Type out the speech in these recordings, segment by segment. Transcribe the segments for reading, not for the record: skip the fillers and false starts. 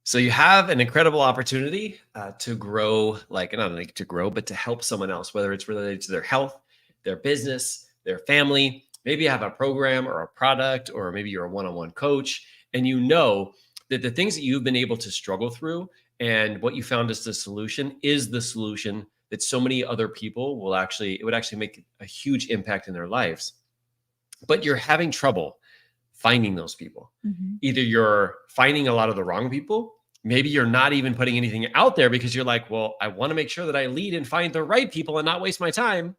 So you have an incredible opportunity to grow, like not only to grow, but to help someone else, whether it's related to their health, their business, their family. Maybe you have a program or a product, or maybe you're a one-on-one coach, and you know that the things that you've been able to struggle through and what you found as the solution is the solution that so many other people it would actually make a huge impact in their lives. But you're having trouble finding those people. Either you're finding a lot of the wrong people. Maybe you're not even putting anything out there because you're like, well, I want to make sure that I lead and find the right people and not waste my time.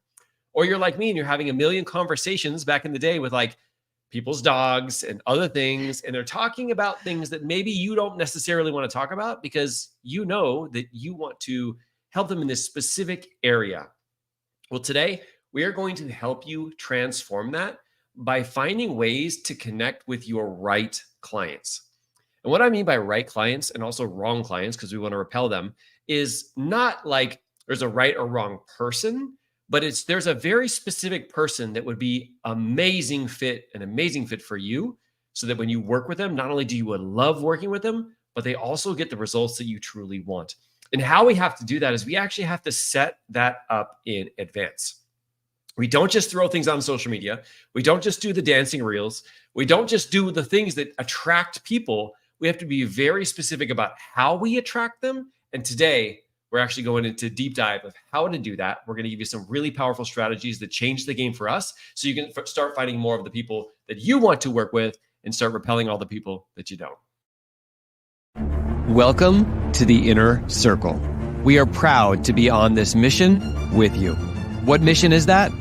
Or you're like me and you're having a million conversations back in the day with like people's dogs and other things. And they're talking about things that maybe you don't necessarily want to talk about because you know that you want to help them in this specific area. Well, today we are going to help you transform that by finding ways to connect with your right clients. And what I mean by right clients and also wrong clients, because we want to repel them, is not like there's a right or wrong person, but there's a very specific person that would be an amazing fit for you, so that when you work with them, not only do you love working with them, but they also get the results that you truly want. And how we have to do that is we actually have to set that up in advance. We don't just throw things on social media. We don't just do the dancing reels. We don't just do the things that attract people. We have to be very specific about how we attract them. And today, we're actually going into deep dive of how to do that. We're going to give you some really powerful strategies that change the game for us, so you can start finding more of the people that you want to work with and start repelling all the people that you don't. Welcome to the Inner Circle. We are proud to be on this mission with you. What mission is that?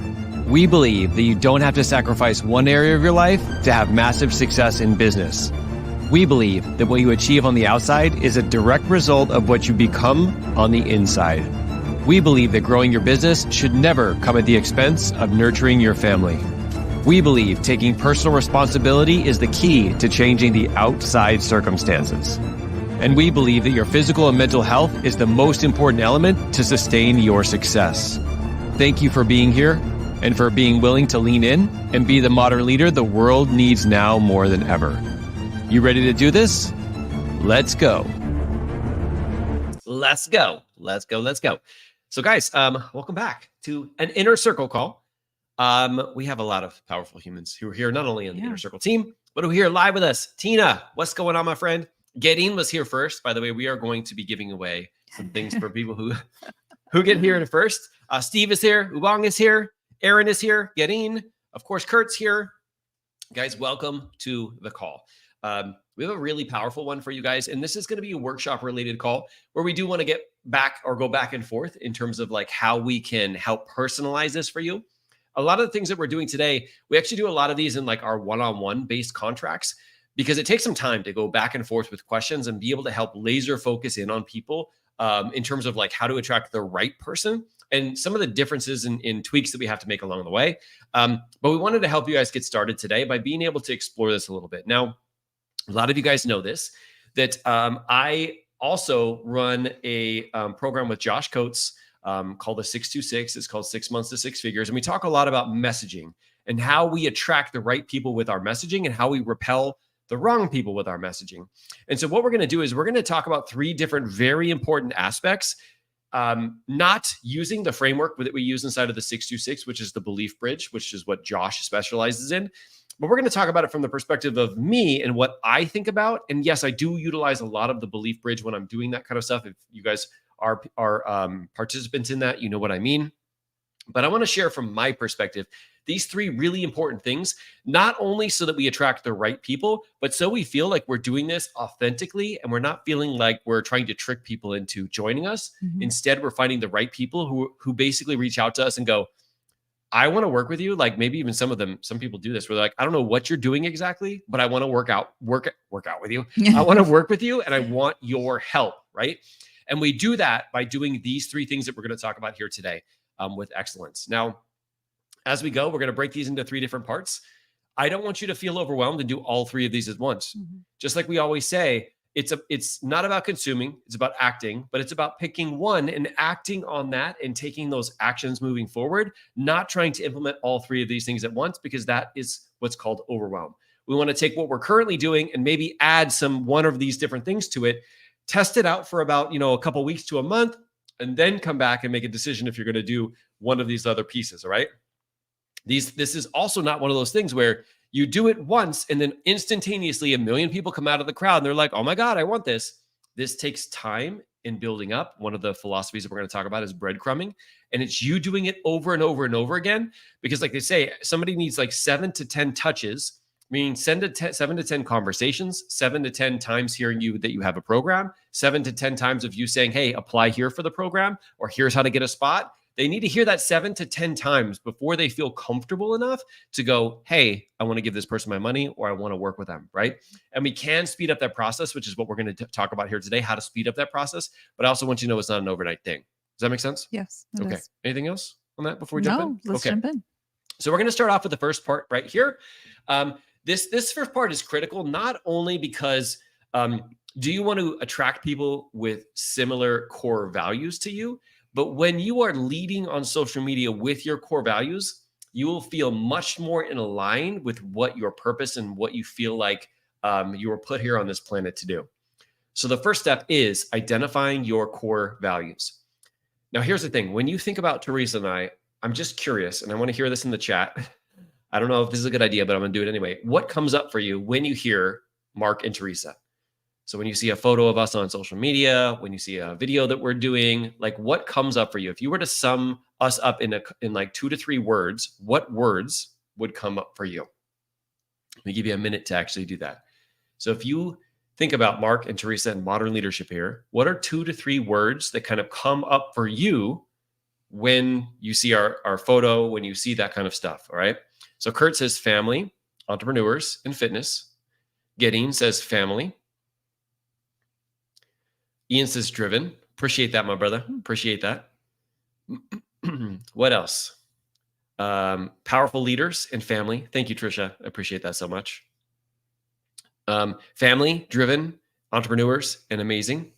We believe that you don't have to sacrifice one area of your life to have massive success in business. We believe that what you achieve on the outside is a direct result of what you become on the inside. We believe that growing your business should never come at the expense of nurturing your family. We believe taking personal responsibility is the key to changing the outside circumstances. And we believe that your physical and mental health is the most important element to sustain your success. Thank you for being here and for being willing to lean in and be the modern leader the world needs now more than ever. You ready to do this? Let's go. Let's go. Let's go. Let's go. So guys, welcome back to an Inner Circle call. We have a lot of powerful humans who are here, not only on the Inner Circle team, but who are here live with us. Tina, what's going on, my friend? Gedin was here first. By the way, we are going to be giving away some things for people who get here first. Steve is here. Ubong is here. Aaron is here. Gedin. Of course, Kurt's here. Guys, welcome to the call. We have a really powerful one for you guys, and this is going to be a workshop-related call where we do want to get back or go back and forth in terms of like how we can help personalize this for you. A lot of the things that we're doing today, we actually do a lot of these in like our one-on-one based contracts, because it takes some time to go back and forth with questions and be able to help laser focus in on people in terms of like how to attract the right person and some of the differences in tweaks that we have to make along the way. But we wanted to help you guys get started today by being able to explore this a little bit. Now, a lot of you guys know this, that I also run a program with Josh Coates called the 626. It's called 6 Months to Six Figures. And we talk a lot about messaging and how we attract the right people with our messaging and how we repel the wrong people with our messaging. And so what we're going to do is we're going to talk about three different very important aspects, not using the framework that we use inside of the 626, which is the belief bridge, which is what Josh specializes in. But we're going to talk about it from the perspective of me and what I think about. And yes, I do utilize a lot of the belief bridge when I'm doing that kind of stuff. If you guys are participants in that, you know what I mean. But I want to share from my perspective these three really important things, not only so that we attract the right people, but so we feel like we're doing this authentically and we're not feeling like we're trying to trick people into joining us. Mm-hmm. Instead, we're finding the right people who basically reach out to us and go, I want to work with you. Like maybe even some people do this where they're like, I don't know what you're doing exactly, but I want to work out with you. I want to work with you and I want your help, right? And we do that by doing these three things that we're going to talk about here today with excellence. Now, as we go, we're going to break these into three different parts. I don't want you to feel overwhelmed and do all three of these at once. Mm-hmm. Just like we always say, it's not about consuming, it's about acting, but it's about picking one and acting on that and taking those actions moving forward, not trying to implement all three of these things at once, because that is what's called overwhelm. We want to take what we're currently doing and maybe add one of these different things to it test it out for about, a couple weeks to a month, and then come back and make a decision if you're going to do one of these other pieces. All right. This is also not one of those things where you do it once and then instantaneously a million people come out of the crowd and they're like, oh my God, I want this. This takes time in building up. One of the philosophies that we're going to talk about is breadcrumbing. And it's you doing it over and over and over again. Because like they say, somebody needs like 7 to 10 touches, meaning 7 to 10 conversations, 7 to 10 times hearing you that you have a program, 7 to 10 times of you saying, hey, apply here for the program, or here's how to get a spot. They need to hear that 7 to 10 times before they feel comfortable enough to go, hey, I want to give this person my money, or I want to work with them, right? And we can speed up that process, which is what we're going to talk about here today, how to speed up that process. But I also want you to know it's not an overnight thing. Does that make sense? Yes. Okay. Is. Anything else on that before we jump in? Let's jump in. So we're going to start off with the first part right here. This first part is critical, not only because do you want to attract people with similar core values to you, but when you are leading on social media with your core values, you will feel much more in line with what your purpose and what you feel like you were put here on this planet to do. So the first step is identifying your core values. Now, here's the thing. When you think about Teresa and I'm just curious, and I want to hear this in the chat. I don't know if this is a good idea, but I'm going to do it anyway. What comes up for you when you hear Mark and Teresa? So when you see a photo of us on social media, when you see a video that we're doing, like what comes up for you? If you were to sum us up in like 2 to 3 words, what words would come up for you? Let me give you a minute to actually do that. So if you think about Mark and Teresa and modern leadership here, what are 2 to 3 words that kind of come up for you when you see our photo, when you see that kind of stuff? All right. So Kurt says family, entrepreneurs, and fitness. Gedeen says family. Ian says driven. Appreciate that, my brother. Appreciate that. What else? Powerful leaders and family. Thank you, Trisha. I appreciate that so much. Family, driven, entrepreneurs, and amazing.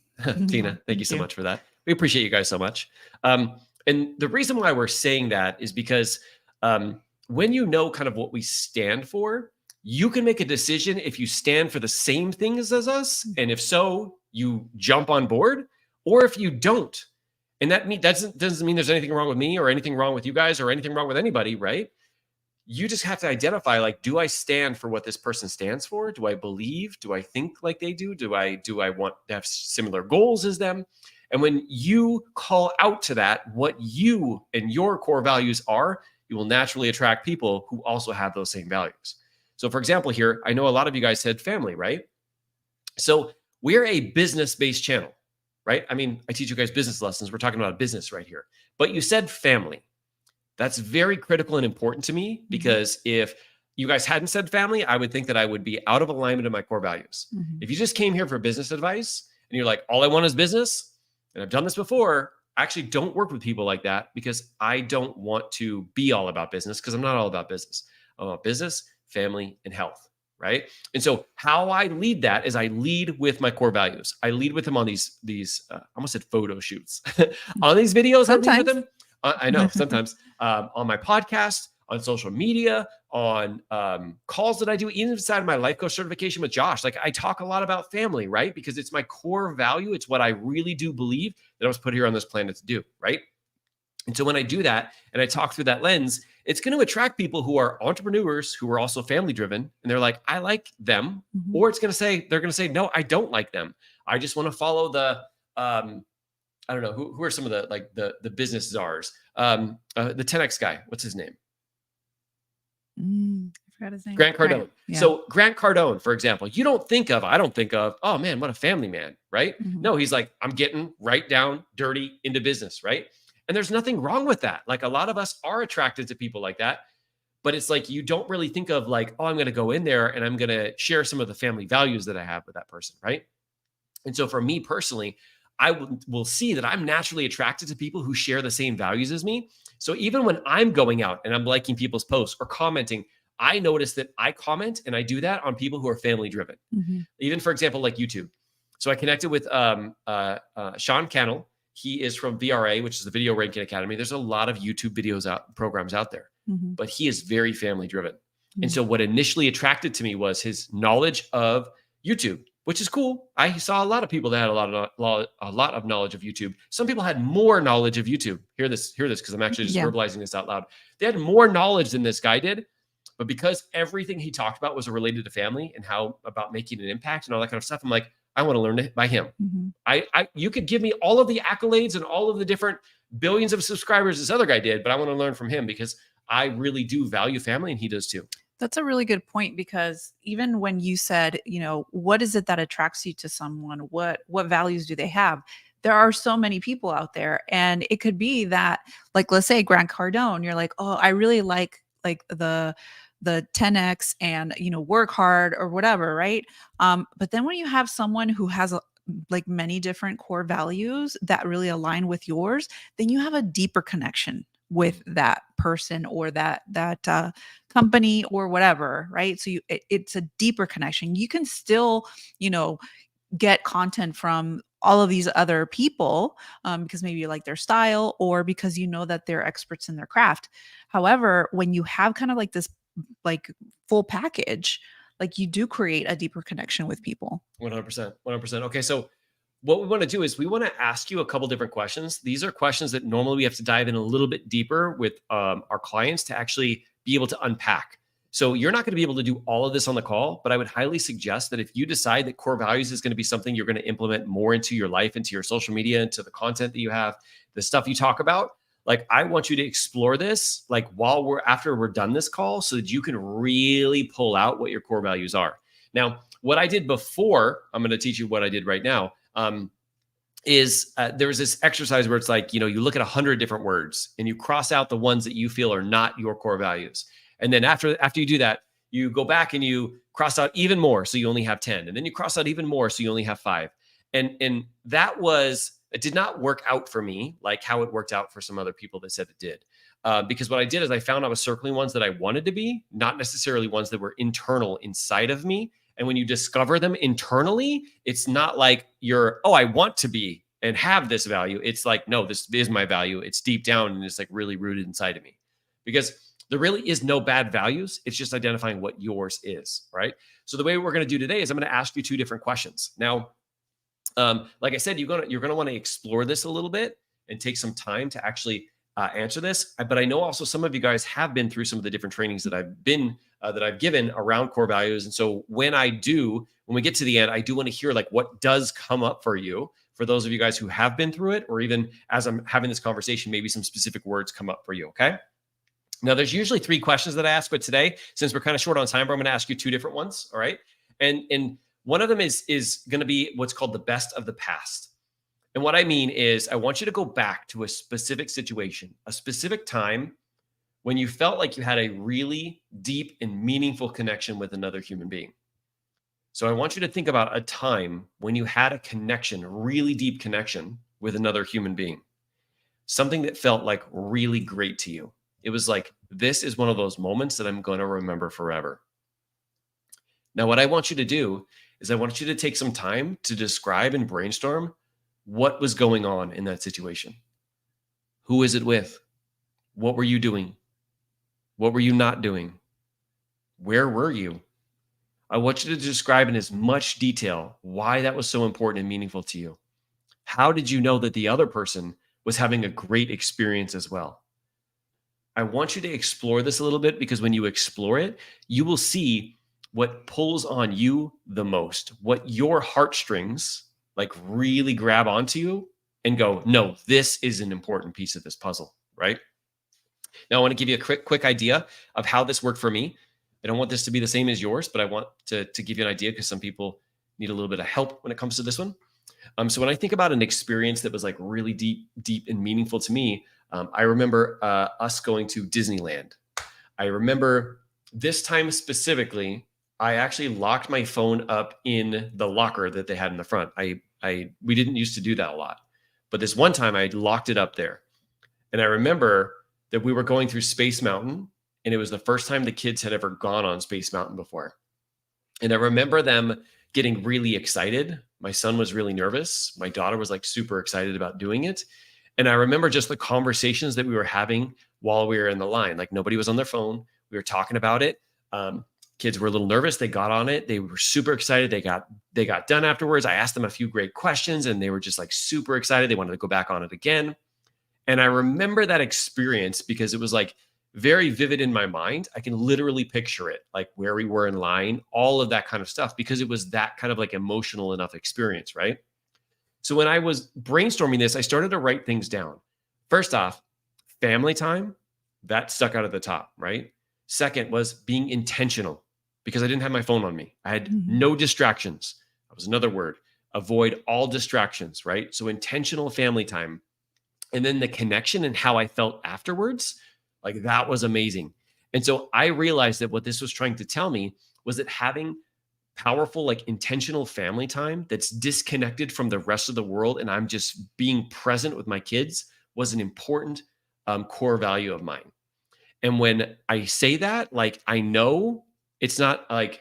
Tina, thank you so much for that. We appreciate you guys so much. And the reason why we're saying that is because when you know kind of what we stand for, you can make a decision if you stand for the same things as us. And if so, you jump on board, or if you don't. And that doesn't mean there's anything wrong with me or anything wrong with you guys or anything wrong with anybody, right? You just have to identify, like, do I stand for what this person stands for? Do I believe? Do I think like they do? Do I want to have similar goals as them? And when you call out to that, what you and your core values are, you will naturally attract people who also have those same values. So for example, here, I know a lot of you guys said family, right? So we're a business-based channel, right? I mean, I teach you guys business lessons. We're talking about business right here. But you said family. That's very critical and important to me, because if you guys hadn't said family, I would think that I would be out of alignment in my core values. If you just came here for business advice and you're like, all I want is business, and I've done this before, I actually don't work with people like that, because I don't want to be all about business, because I'm not all about business. I'm about business, family, and health. Right. And so how I lead that is I lead with my core values. I lead with them on these I almost said photo shoots on these videos. Sometimes. I lead with them. I know sometimes on my podcast, on social media, on calls that I do, even inside of my life coach certification with Josh. Like, I talk a lot about family, right? Because it's my core value. It's what I really do believe that I was put here on this planet to do. Right. And so when I do that and I talk through that lens, it's going to attract people who are entrepreneurs, who are also family driven. And they're like, I like them. Or they're going to say, no, I don't like them. I just want to follow the, I don't know, who are some of the business czars? The 10X guy, what's his name? I forgot his name. Grant Cardone. Right. Yeah. So Grant Cardone, for example, I don't think of, oh man, what a family man, right? No, he's like, I'm getting right down dirty into business, right? And there's nothing wrong with that. Like, a lot of us are attracted to people like that, but it's like, you don't really think of like, oh, I'm going to go in there and I'm going to share some of the family values that I have with that person, right? And so for me personally, I will see that I'm naturally attracted to people who share the same values as me. So even when I'm going out and I'm liking people's posts or commenting, I notice that I comment and I do that on people who are family driven. Even, for example, like YouTube. So I connected with Sean Cannell. He is from VRA, which is the Video Ranking Academy. There's a lot of YouTube programs out there, but he is very family driven. And so what initially attracted to me was his knowledge of YouTube, which is cool. I saw a lot of people that had a lot of knowledge of YouTube. Some people had more knowledge of YouTube. Hear this, because I'm actually just verbalizing this out loud. They had more knowledge than this guy did, but because everything he talked about was related to family and how about making an impact and all that kind of stuff, I'm like, I want to learn it by him. You could give me all of the accolades and all of the different billions of subscribers this other guy did, but I want to learn from him because I really do value family and he does too. That's a really good point, because even when you said, what is it that attracts you to someone? What values do they have? There are so many people out there, and it could be that, like, let's say Grant Cardone, you're like, oh, I really like the 10X and, work hard or whatever. Right. But then when you have someone who has like many different core values that really align with yours, then you have a deeper connection with that person or that company or whatever, right? So it's a deeper connection. You can still, get content from all of these other people because maybe you like their style or because you know that they're experts in their craft. However, when you have kind of like this like full package, like you do create a deeper connection with people. 100%. Okay, so what we want to do is we want to ask you a couple different questions. These are questions that normally we have to dive in a little bit deeper with our clients to actually be able to unpack. So you're not going to be able to do all of this on the call, but I would highly suggest that if you decide that core values is going to be something you're going to implement more into your life, into your social media, into the content that you have, the stuff you talk about, like I want you to explore this like after we're done this call so that you can really pull out what your core values are. Now, what I did before, I'm going to teach you what I did right now. There was this exercise where it's like, you look at 100 different words and you cross out the ones that you feel are not your core values. And then after you do that, you go back and you cross out even more. So you only have 10. And then you cross out even more. So you only have 5. And it did not work out for me like how it worked out for some other people that said it did. Because what I did is I found I was circling ones that I wanted to be, not necessarily ones that were internal inside of me. And when you discover them internally, it's not like I want to be and have this value. It's like, no, this is my value. It's deep down and it's like really rooted inside of me. Because there really is no bad values. It's just identifying what yours is, right? So the way we're going to do today is I'm going to ask you 2 different questions. Now, like I said, you're going to want to explore this a little bit and take some time to actually answer this. But I know also some of you guys have been through some of the different trainings that I've given around core values. And so when we get to the end, I do want to hear like what does come up for you, for those of you guys who have been through it, or even as I'm having this conversation, maybe some specific words come up for you. Okay. Now there's usually 3 questions that I ask, but today, since we're kind of short on time, I'm going to ask you 2 different ones. All right. And one of them is going to be what's called the best of the past. And what I mean is I want you to go back to a specific situation, a specific time when you felt like you had a really deep and meaningful connection with another human being. So I want you to think about a time when you had a connection, a really deep connection with another human being, something that felt like really great to you. It was like, this is one of those moments that I'm going to remember forever. Now, what I want you to do is I want you to take some time to describe and brainstorm what was going on in that situation. Who is it with? What were you doing? What were you not doing? Where were you? I want you to describe in as much detail why that was so important and meaningful to you. How did you know that the other person was having a great experience as well? I want you to explore this a little bit, because when you explore it, you will see what pulls on you the most, what your heartstrings like really grab onto you and go, no, this is an important piece of this puzzle, right? Now, I want to give you a quick idea of how this worked for me. I don't want this to be the same as yours, but I want to give you an idea because some people need a little bit of help when it comes to this one. So when I think about an experience that was like really deep and meaningful to me, I remember us going to Disneyland. I remember this time specifically, I actually locked my phone up in the locker that they had in the front. We didn't used to do that a lot, but this one time I locked it up there. And I remember that we were going through Space Mountain, and it was the first time the kids had ever gone on Space Mountain before. And I remember them getting really excited. My son was really nervous. My daughter was like super excited about doing it. And I remember just the conversations that we were having while we were in the line. Like nobody was on their phone. We were talking about it. Kids were a little nervous. They got on it. They were super excited. They got done afterwards. I asked them a few great questions and they were just like super excited. They wanted to go back on it again. And I remember that experience because it was like very vivid in my mind. I can literally picture it, like where we were in line, all of that kind of stuff, because it was that kind of like emotional enough experience, right? So when I was brainstorming this, I started to write things down. First off, family time, that stuck out at the top, right? Second was being intentional because I didn't have my phone on me. I had no distractions. That was another word. Avoid all distractions, right? So intentional family time. And then the connection and how I felt afterwards, like that was amazing. And so I realized that what this was trying to tell me was that having powerful, like intentional family time that's disconnected from the rest of the world and I'm just being present with my kids was an important core value of mine. And when I say that, like I know it's not like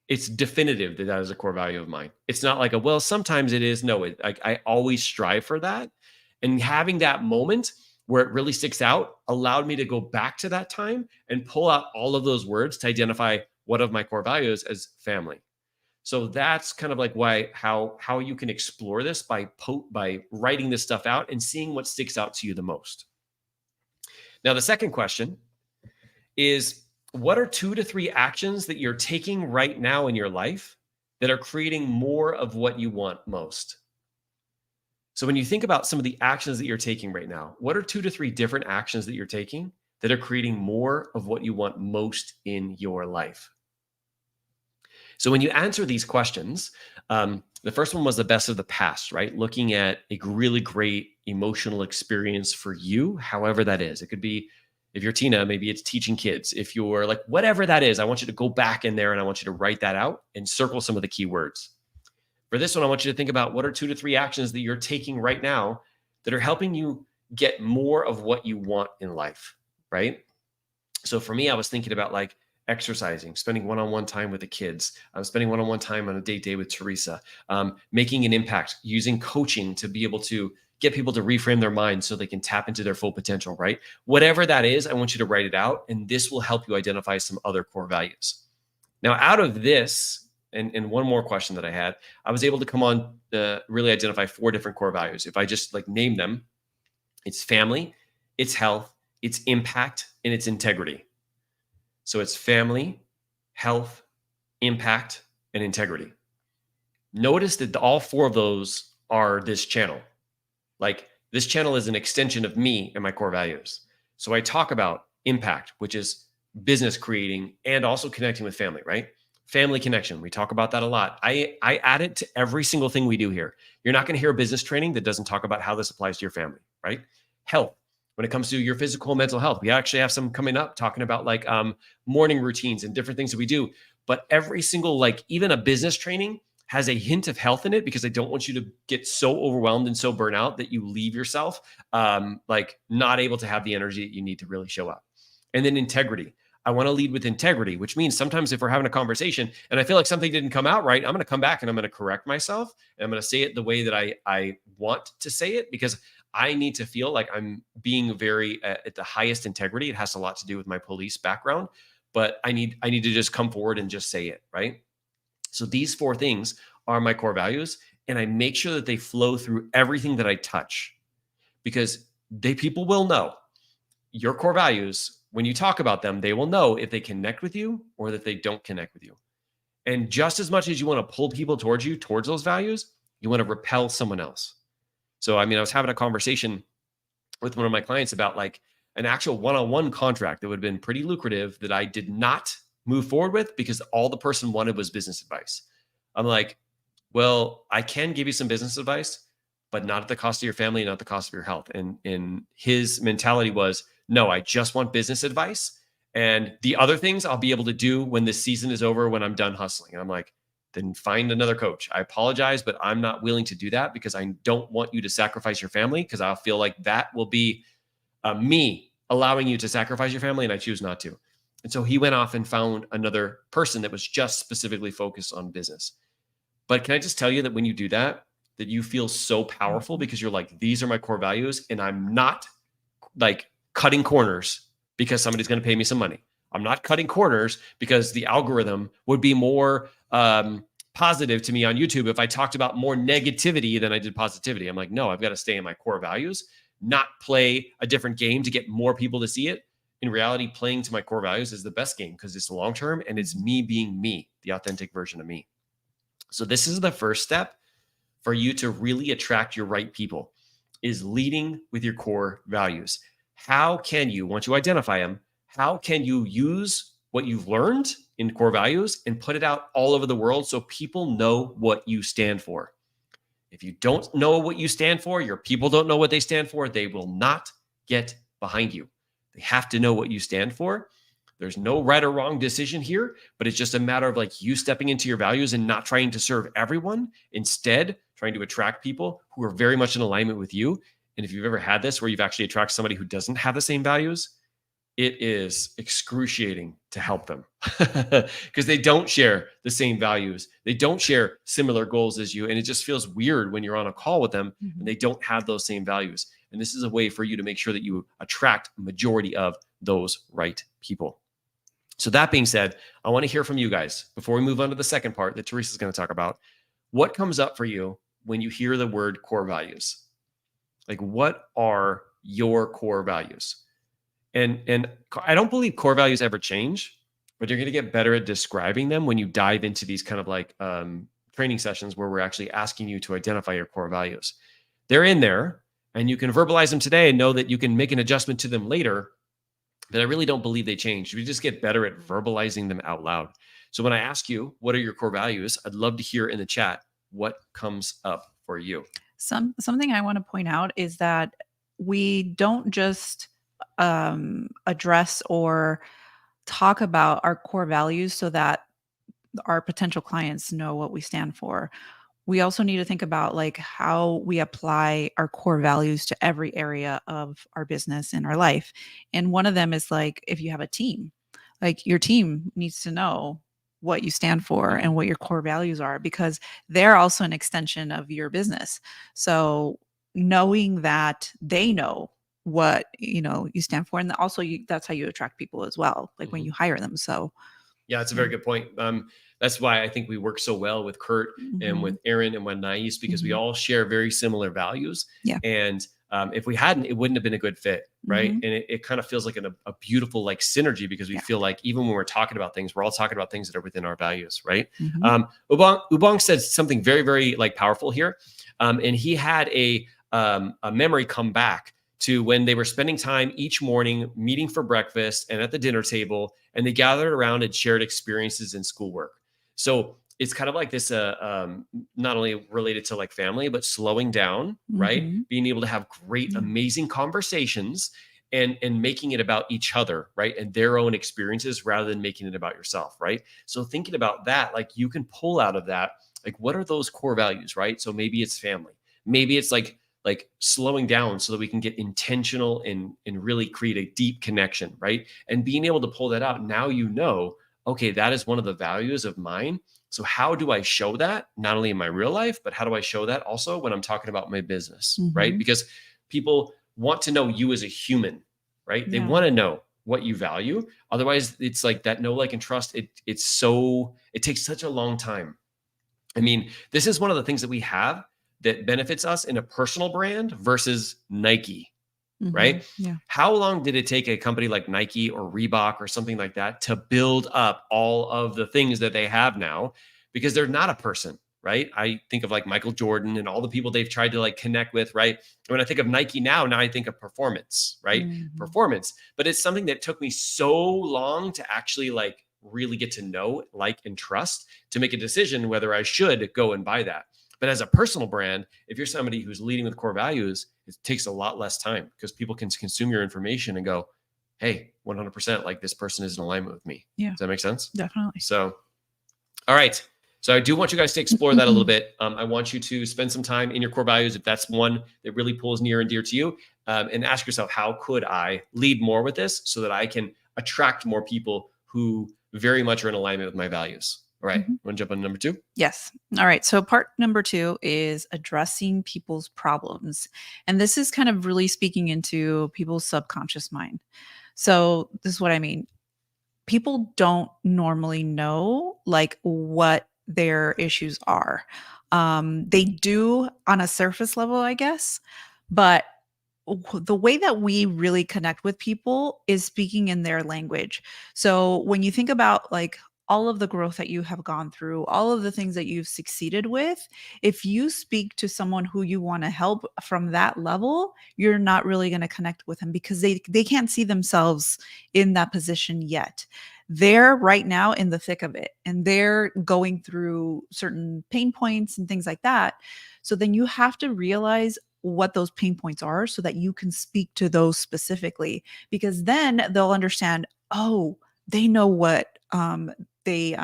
it's definitive that that is a core value of mine. It's not like well, sometimes it is. No, like I always strive for that. And having that moment where it really sticks out allowed me to go back to that time and pull out all of those words to identify what of my core values as family. So that's kind of like how you can explore this by writing this stuff out and seeing what sticks out to you the most. Now, the second question is, what are 2 to 3 actions that you're taking right now in your life that are creating more of what you want most? So when you think about some of the actions that you're taking right now, what are 2 to 3 different actions that you're taking that are creating more of what you want most in your life? So when you answer these questions, the first one was the best of the past, right? Looking at a really great emotional experience for you, however that is. It could be, if you're Tina, maybe it's teaching kids. If you're like, whatever that is, I want you to go back in there and I want you to write that out and circle some of the key words. For this one, I want you to think about what are 2 to 3 actions that you're taking right now that are helping you get more of what you want in life, right? So for me, I was thinking about like exercising, spending one-on-one time with the kids. I'm spending one-on-one time on a date day with Teresa, making an impact, using coaching to be able to get people to reframe their minds so they can tap into their full potential, right? Whatever that is, I want you to write it out, and this will help you identify some other core values. Now, out of this, and one more question that I had, I was able to come on really identify 4 different core values. If I just like name them, it's family, it's health, it's impact, and it's integrity. So it's family, health, impact, and integrity. Notice that all 4 of those are this channel. Like this channel is an extension of me and my core values. So I talk about impact, which is business creating and also connecting with family, right? Family connection. We talk about that a lot. I add it to every single thing we do here. You're not going to hear a business training that doesn't talk about how this applies to your family, right? Health. When it comes to your physical and mental health, we actually have some coming up talking about like morning routines and different things that we do. But every single, like even a business training has a hint of health in it because I don't want you to get so overwhelmed and so burnt out that you leave yourself like not able to have the energy that you need to really show up. And then integrity. I want to lead with integrity, which means sometimes if we're having a conversation and I feel like something didn't come out right, I'm going to come back and I'm going to correct myself and I'm going to say it the way that I want to say it because I need to feel like I'm being very at the highest integrity. It has a lot to do with my police background, but I need to just come forward and just say it, right? So these 4 things are my core values, and I make sure that they flow through everything that I touch because people will know your core values. When you talk about them, they will know if they connect with you or that they don't connect with you. And just as much as you want to pull people towards you, towards those values, you want to repel someone else. So, I mean, I was having a conversation with one of my clients about like an actual one-on-one contract that would have been pretty lucrative that I did not move forward with because all the person wanted was business advice. I'm like, well, I can give you some business advice, but not at the cost of your family, not at the cost of your health. And his mentality was, no, I just want business advice. And the other things I'll be able to do when this season is over, when I'm done hustling. And I'm like, then find another coach. I apologize, but I'm not willing to do that because I don't want you to sacrifice your family because I'll feel like that will be me allowing you to sacrifice your family and I choose not to. And so he went off and found another person that was just specifically focused on business. But can I just tell you that when you do that you feel so powerful because you're like, these are my core values and I'm not like cutting corners because somebody's going to pay me some money. I'm not cutting corners because the algorithm would be more positive to me on YouTube if I talked about more negativity than I did positivity. I'm like, no, I've got to stay in my core values, not play a different game to get more people to see it. In reality, playing to my core values is the best game because it's long term and it's me being me, the authentic version of me. So this is the first step for you to really attract your right people, is leading with your core values. How can you, once you identify them, how can you use what you've learned in core values and put it out all over the world so people know what you stand for? If you don't know what you stand for, your people don't know what they stand for, they will not get behind you. They have to know what you stand for. There's no right or wrong decision here, but it's just a matter of like you stepping into your values and not trying to serve everyone, instead trying to attract people who are very much in alignment with you. And if you've ever had this where you've actually attracted somebody who doesn't have the same values, it is excruciating to help them because they don't share the same values. They don't share similar goals as you. And it just feels weird when you're on a call with them and they don't have those same values. And this is a way for you to make sure that you attract a majority of those right people. So that being said, I want to hear from you guys before we move on to the second part that Teresa's going to talk about. What comes up for you when you hear the word core values? Like, what are your core values? And I don't believe core values ever change, but you're going to get better at describing them when you dive into these kind of like training sessions where we're actually asking you to identify your core values. They're in there and you can verbalize them today and know that you can make an adjustment to them later. But I really don't believe they change. We just get better at verbalizing them out loud. So when I ask you, what are your core values? I'd love to hear in the chat what comes up for you. Something I want to point out is that we don't just address or talk about our core values so that our potential clients know what we stand for. We also need to think about like how we apply our core values to every area of our business and our life. And one of them is like, if you have a team, like your team needs to know what you stand for and what your core values are, because they're also an extension of your business. So knowing that they know what you stand for, and also that's how you attract people as well, like when you hire them. So yeah, that's a very good point. That's why I think we work so well with Kurt and with Aaron and with Nais, because we all share very similar values. Yeah. And if we hadn't, it wouldn't have been a good fit, right? And it kind of feels like a beautiful like synergy, because we feel like even when we're talking about things, we're all talking about things that are within our values, right? Ubong said something very, very like powerful here. And he had a memory come back to when they were spending time each morning meeting for breakfast and at the dinner table, and they gathered around and shared experiences in schoolwork. So it's kind of like this, not only related to like family, but slowing down, right? Being able to have great, amazing conversations and making it about each other, right? And their own experiences rather than making it about yourself, right? So thinking about that, like you can pull out of that, like what are those core values, right? So maybe it's family. Maybe it's like slowing down so that we can get intentional and really create a deep connection, right? And being able to pull that out, now okay, that is one of the values of mine. So how do I show that, not only in my real life, but how do I show that also when I'm talking about my business, right? Because people want to know you as a human, right? They want to know what you value. Otherwise, it's like that know, like, and trust. It takes such a long time. I mean, this is one of the things that we have that benefits us in a personal brand versus Nike, right? Yeah. How long did it take a company like Nike or Reebok or something like that to build up all of the things that they have now? Because they're not a person, right? I think of like Michael Jordan and all the people they've tried to like connect with, right? When I think of Nike now I think of performance, right? Performance. But it's something that took me so long to actually like really get to know, like, and trust to make a decision whether I should go and buy that. But as a personal brand, if you're somebody who's leading with core values, it takes a lot less time because people can consume your information and go, hey, 100%, like this person is in alignment with me. Yeah. Does that make sense? Definitely. So, all right. So I do want you guys to explore that a little bit. I want you to spend some time in your core values, if that's one that really pulls near and dear to you, and ask yourself, how could I lead more with this so that I can attract more people who very much are in alignment with my values? All right. Want to jump on number 2? Yes. All right. So part number 2 is addressing people's problems. And this is kind of really speaking into people's subconscious mind. So this is what I mean. people don't normally know like what their issues are. They do on a surface level, I guess, but the way that we really connect with people is speaking in their language. So when you think about like all of the growth that you have gone through, all of the things that you've succeeded with, if you speak to someone who you want to help from that level, you're not really going to connect with them because they can't see themselves in that position yet. They're right now in the thick of it and they're going through certain pain points and things like that. So then you have to realize what those pain points are so that you can speak to those specifically, because then they'll understand, oh, they know what they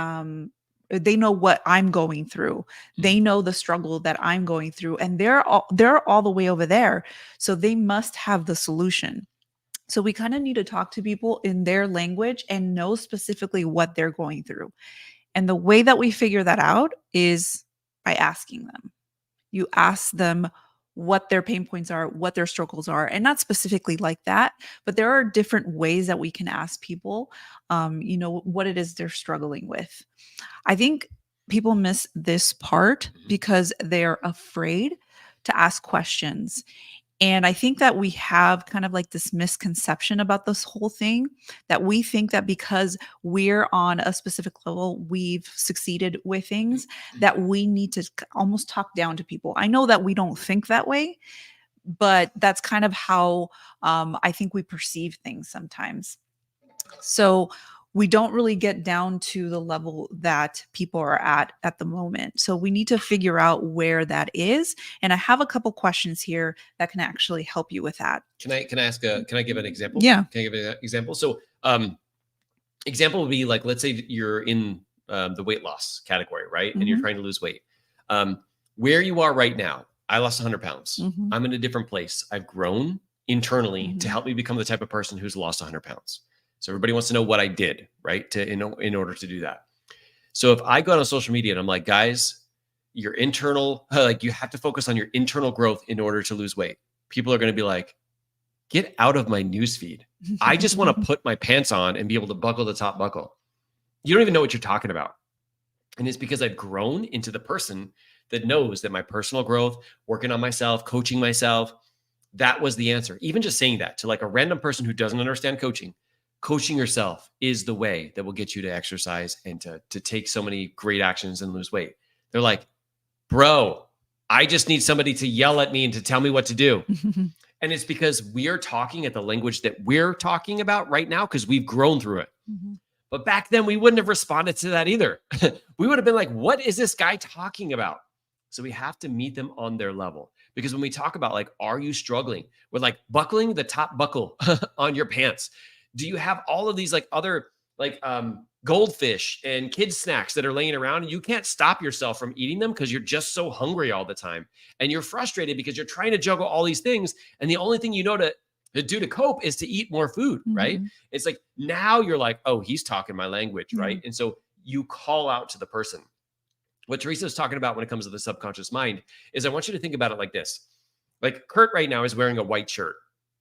know what I'm going through. They know the struggle that I'm going through, and they're all the way over there. So they must have the solution. So we kind of need to talk to people in their language and know specifically what they're going through. And the way that we figure that out is by asking them. You ask them what their pain points are, what their struggles are, and not specifically like that, but there are different ways that we can ask people, what it is they're struggling with. I think people miss this part because they're afraid to ask questions. And I think that we have kind of like this misconception about this whole thing, that we think that because we're on a specific level, we've succeeded with things, that we need to almost talk down to people. I know that we don't think that way, but that's kind of how I think we perceive things sometimes. So we don't really get down to the level that people are at the moment. So we need to figure out where that is. And I have a couple questions here that can actually help you with that. Can I give an example? Yeah. Can I give an example? So example would be like, let's say you're in the weight loss category, right? And you're trying to lose weight. Where you are right now, I lost 100 pounds. I'm in a different place. I've grown internally to help me become the type of person who's lost 100 pounds. So everybody wants to know what I did, right? In order to do that. So if I go out on social media and I'm like, guys, your internal, like you have to focus on your internal growth in order to lose weight. People are going to be like, get out of my newsfeed. I just want to put my pants on and be able to buckle the top buckle. You don't even know what you're talking about. And it's because I've grown into the person that knows that my personal growth, working on myself, coaching myself, that was the answer. Even just saying that to like a random person who doesn't understand coaching yourself is the way that will get you to exercise and to take so many great actions and lose weight. They're like, bro, I just need somebody to yell at me and to tell me what to do. And it's because we are talking at the language that we're talking about right now because we've grown through it. But back then we wouldn't have responded to that either. We would have been like, what is this guy talking about? So we have to meet them on their level. Because when we talk about like, are you struggling with like buckling the top buckle on your pants? Do you have all of these like other like goldfish and kids snacks that are laying around and you can't stop yourself from eating them because you're just so hungry all the time and you're frustrated because you're trying to juggle all these things and the only thing you know to do to cope is to eat more food, right? It's like now you're like, oh, he's talking my language, right? And so you call out to the person. What Teresa was talking about when it comes to the subconscious mind is I want you to think about it like this. Like Kurt right now is wearing a white shirt.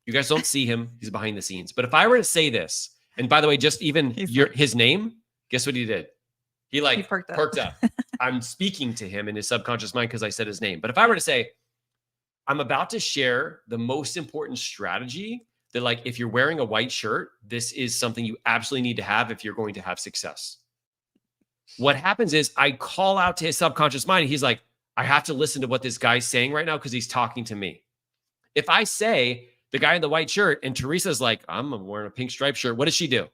You guys don't see him. He's behind the scenes. But if I were to say this, and by the way, just even his name, guess what he did? He perked up. I'm speaking to him in his subconscious mind because I said his name. But if I were to say, I'm about to share the most important strategy that like, if you're wearing a white shirt, this is something you absolutely need to have if you're going to have success. What happens is I call out to his subconscious mind. And he's like, I have to listen to what this guy's saying right now because he's talking to me. If I say, the guy in the white shirt, and Teresa's like, I'm wearing a pink striped shirt. What does she do?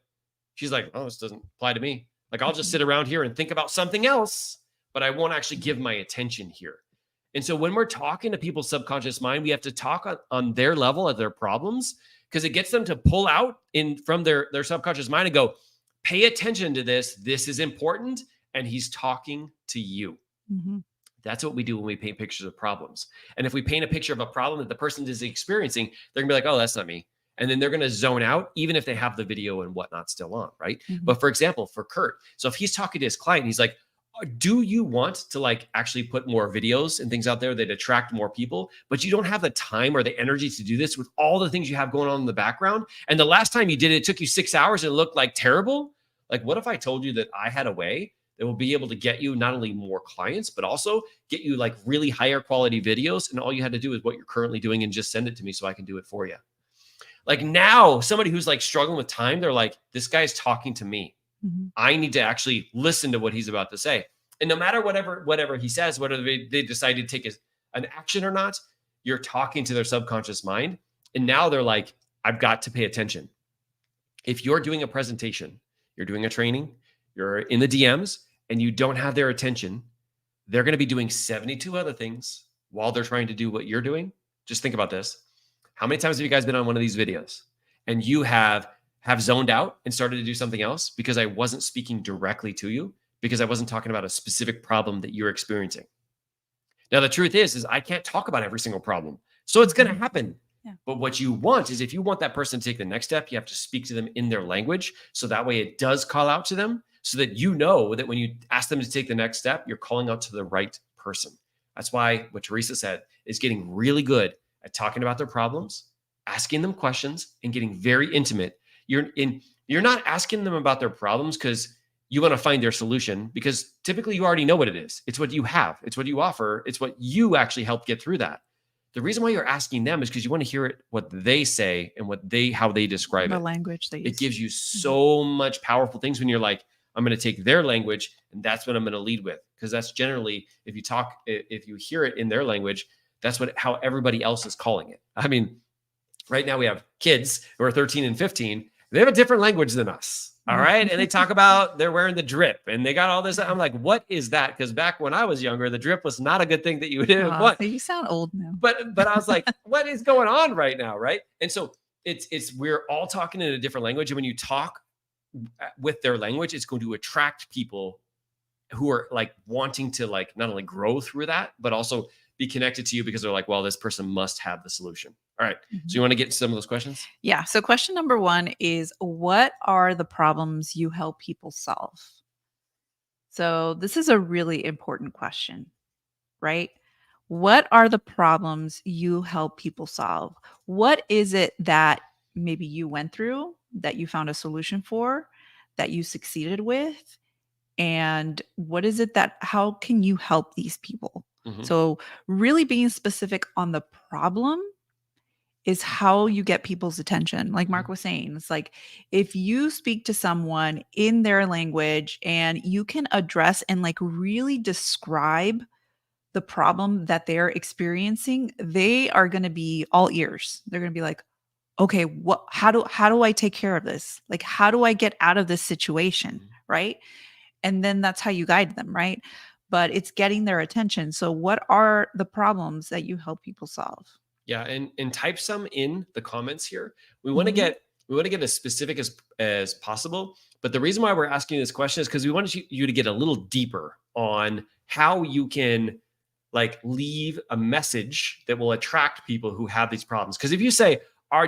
She's like, oh, this doesn't apply to me. Like, I'll just sit around here and think about something else, but I won't actually give my attention here. And so when we're talking to people's subconscious mind, we have to talk on their level of their problems because it gets them to pull out from their subconscious mind and go, pay attention to this. This is important. And he's talking to you. That's what we do when we paint pictures of problems. And if we paint a picture of a problem that the person is experiencing, they're gonna be like, oh, that's not me. And then they're gonna zone out, even if they have the video and whatnot still on, right? But for example, for Kurt, so if he's talking to his client, he's like, do you want to like actually put more videos and things out there that attract more people, but you don't have the time or the energy to do this with all the things you have going on in the background? And the last time you did it, it took you 6 hours and it looked like terrible. Like, what if I told you that I had a way that will be able to get you not only more clients, but also get you like really higher quality videos. And all you had to do is what you're currently doing and just send it to me so I can do it for you. Like now, somebody who's like struggling with time, they're like, this guy's talking to me. I need to actually listen to what he's about to say. And no matter whatever he says, whether they decide to take an action or not, you're talking to their subconscious mind. And now they're like, I've got to pay attention. If you're doing a presentation, you're doing a training, you're in the DMs, and you don't have their attention, they're going to be doing 72 other things while they're trying to do what you're doing. Just think about this. How many times have you guys been on one of these videos and you have zoned out and started to do something else because I wasn't speaking directly to you, because I wasn't talking about a specific problem that you're experiencing? Now, the truth is I can't talk about every single problem. So it's going to happen. Yeah. But what you want is, if you want that person to take the next step, you have to speak to them in their language. So that way it does call out to them, so that you know that when you ask them to take the next step, you're calling out to the right person. That's why what Teresa said is getting really good at talking about their problems, asking them questions, and getting very intimate. You're not asking them about their problems because you want to find their solution, because typically you already know what it is. It's what you have. It's what you offer. It's what you actually help get through that. The reason why you're asking them is because you want to hear it, what they say and how they describe the language they use. It gives you so much powerful things when you're like, I'm going to take their language and that's what I'm going to lead with. Because that's generally, if you hear it in their language, that's how everybody else is calling it. I mean, right now we have kids who are 13 and 15. They have a different language than us. All right. And they talk about they're wearing the drip and they got all this. I'm like, what is that? Because back when I was younger, the drip was not a good thing that you would do. So you sound old now. But I was like, what is going on right now? Right. And so we're all talking in a different language. And when you talk with their language, it's going to attract people who are like wanting to like not only grow through that, but also be connected to you, because they're like, well, this person must have the solution. All right. So you want to get to some of those questions? Yeah. So question number 1 is, what are the problems you help people solve? So this is a really important question, right? What are the problems you help people solve? What is it that maybe you went through, that you found a solution for, that you succeeded with? And what is it how can you help these people? So really being specific on the problem is how you get people's attention. Like Mark was saying, it's like, if you speak to someone in their language and you can address and like really describe the problem that they're experiencing, they are going to be all ears. They're going to be like, okay, how do I take care of this? Like, how do I get out of this situation? Right. And then that's how you guide them. Right. But it's getting their attention. So what are the problems that you help people solve? Yeah. And type some in the comments here. We want to get as specific as possible. But the reason why we're asking this question is because we want you to get a little deeper on how you can like leave a message that will attract people who have these problems. Because if you say,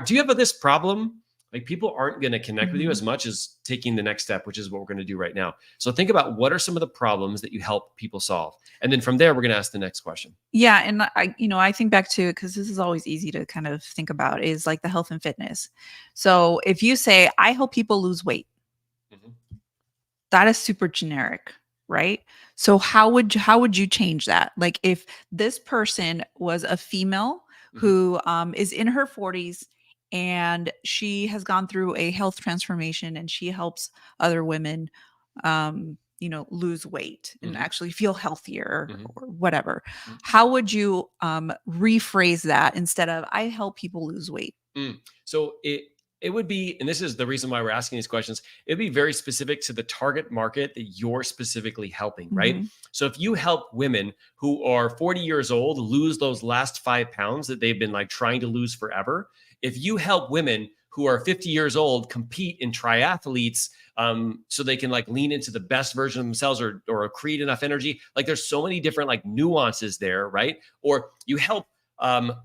do you have this problem? Like, people aren't going to connect with you as much as taking the next step, which is what we're going to do right now. So think about, what are some of the problems that you help people solve? And then from there, we're going to ask the next question. Yeah. And I think back to, because this is always easy to kind of think about, is like the health and fitness. So if you say, I help people lose weight, that is super generic, right? So how would you change that? Like, if this person was a female who is in her 40s, and she has gone through a health transformation, and she helps other women, lose weight and actually feel healthier or whatever. How would you rephrase that instead of, I help people lose weight? So it would be, and this is the reason why we're asking these questions, it'd be very specific to the target market that you're specifically helping, right? So if you help women who are 40 years old lose those last 5 pounds that they've been like trying to lose forever, if you help women who are 50 years old compete in triathletes, so they can like lean into the best version of themselves or create enough energy, like there's so many different like nuances there, right? Or you help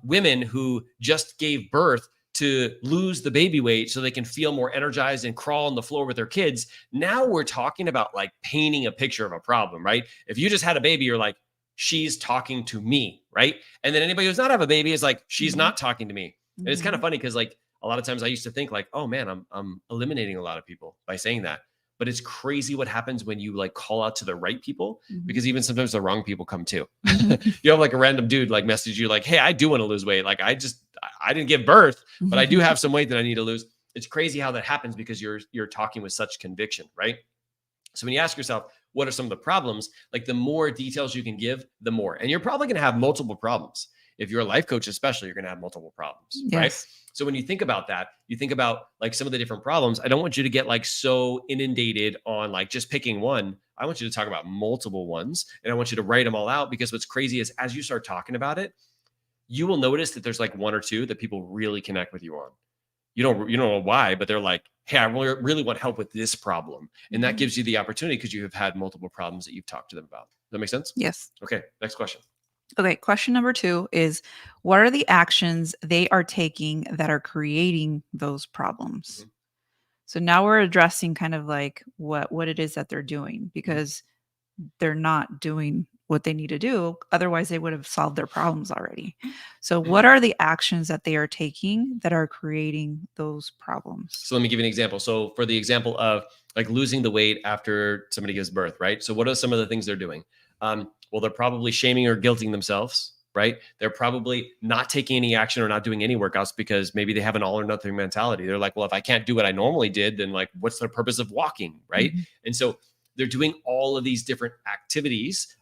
women who just gave birth to lose the baby weight so they can feel more energized and crawl on the floor with their kids. Now we're talking about like painting a picture of a problem, right? If you just had a baby, you're like, she's talking to me, right? And then anybody who's not have a baby is like, she's not talking to me. And it's kind of funny because like a lot of times I used to think like, oh man, I'm eliminating a lot of people by saying that. but it's crazy what happens when you like call out to the right people, Mhm. because even sometimes the wrong people come too. Mhm. You have like a random dude like message you like, hey, I do want to lose weight. Like I didn't give birth, but I do have some weight that I need to lose. It's crazy how that happens because you're talking with such conviction, right? So when you ask yourself, what are some of the problems? Like the more details you can give, the more. And you're probably going to have multiple problems. If you're a life coach, especially, you're going to have multiple problems, right? Yes. So when you think about that, you think about like some of the different problems. I don't want you to get like so inundated on like just picking one. I want you to talk about multiple ones, and I want you to write them all out, because what's crazy is as you start talking about it, you will notice that there's like one or two that people really connect with you on. You don't know why, but they're like, hey, I really want help with this problem. And that gives you the opportunity because you have had multiple problems that you've talked to them about. Does that make sense? Yes. Okay, next question. Okay, question number 2 is, what are the actions they are taking that are creating those problems? Mhm. So now we're addressing kind of like what it is that they're doing, because they're not doing what they need to do. Otherwise, they would have solved their problems already. So what are the actions that they are taking that are creating those problems? So let me give you an example. So for the example of like losing the weight after somebody gives birth, right? So what are some of the things they're doing? Well, they're probably shaming or guilting themselves, right? They're probably not taking any action or not doing any workouts because maybe they have an all or nothing mentality. They're like, well, if I can't do what I normally did, then like, what's the purpose of walking, right? Mhm. And so they're doing all of these different activities.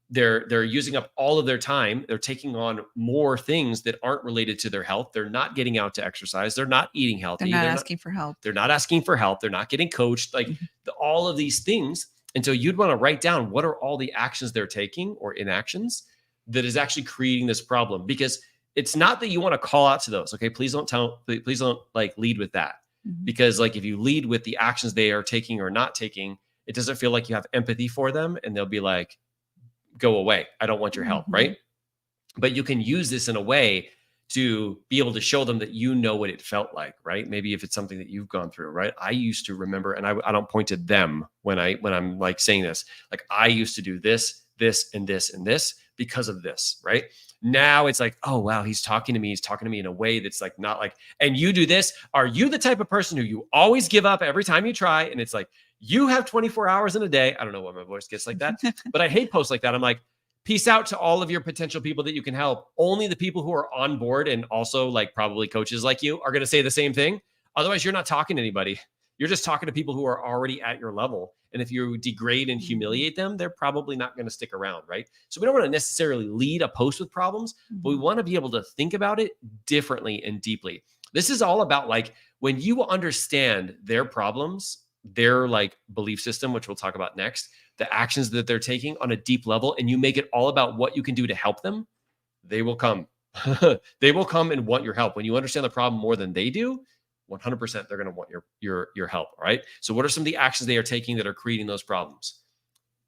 They're using up all of their time. They're taking on more things that aren't related to their health. They're not getting out to exercise. They're not eating They're healthy. not asking for help. They're not asking for help. They're not getting coached. Like Mhm. all of these things. And so you'd want to write down what are all the actions they're taking or inactions that is actually creating this problem, because it's not that you want to call out to those. Okay. Please don't like lead with that, Mhm. because like if you lead with the actions they are taking or not taking, it doesn't feel like you have empathy for them, and they'll be like, go away. I don't want your help. Mhm. Right. But you can use this in a way to be able to show them that you know what it felt like, right? Maybe if it's something that you've gone through, right? I used to remember, and I don't point to them when I'm like saying this, like I used to do this, this, and this, and this because of this, right? Now it's like, oh wow, he's talking to me. He's talking to me in a way that's like not like, and you do this. Are you the type of person who you always give up every time you try? And it's like, you have 24 hours in a day. I don't know why my voice gets like that, but I hate posts like that. I'm like, peace out to all of your potential people that you can help. Only the people who are on board and also like probably coaches like you are going to say the same thing. Otherwise, you're not talking to anybody. You're just talking to people who are already at your level. And if you degrade and humiliate them, they're probably not going to stick around, right? So we don't want to necessarily lead a post with problems, but we want to be able to think about it differently and deeply. This is all about like when you understand their problems, their like belief system, which we'll talk about next, the actions that they're taking on a deep level, and you make it all about what you can do to help them, they will come. They will come and want your help. When you understand the problem more than they do, 100% they're going to want your help, right? So what are some of the actions they are taking that are creating those problems?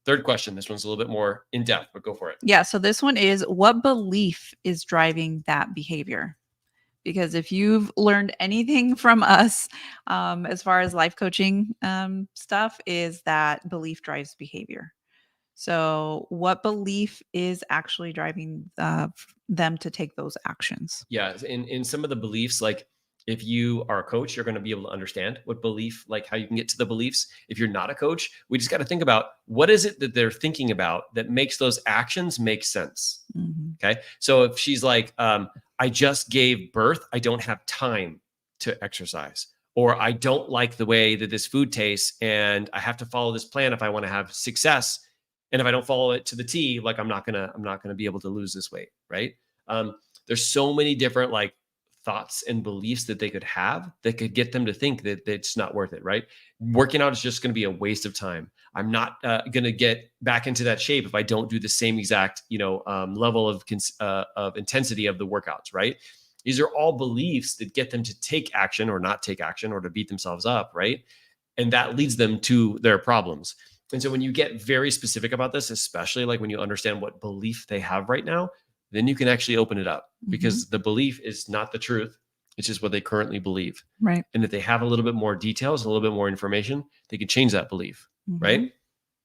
Third question. This one's a little bit more in depth, but go for it. Yeah, so this one is, what belief is driving that behavior? Because if you've learned anything from us, as far as life coaching stuff, is that belief drives behavior. So what belief is actually driving them to take those actions? Yeah, in some of the beliefs, like if you are a coach, you're going to be able to understand what belief, like how you can get to the beliefs. If you're not a coach, we just got to think about what is it that they're thinking about that makes those actions make sense. Mhm. Okay. So if she's like, I just gave birth, I don't have time to exercise, or I don't like the way that this food tastes, and I have to follow this plan if I want to have success. And if I don't follow it to the T, like I'm not gonna be able to lose this weight, right? There's so many different like thoughts and beliefs that they could have that could get them to think that it's not worth it, right? Working out is just going to be a waste of time. I'm not going to get back into that shape if I don't do the same exact, level of intensity of the workouts, right? These are all beliefs that get them to take action or not take action or to beat themselves up, right? And that leads them to their problems. And so when you get very specific about this, especially like when you understand what belief they have right now, then you can actually open it up, because the belief is not the truth. It's just what they currently believe. Right. And if they have a little bit more details, a little bit more information, they can change that belief, right?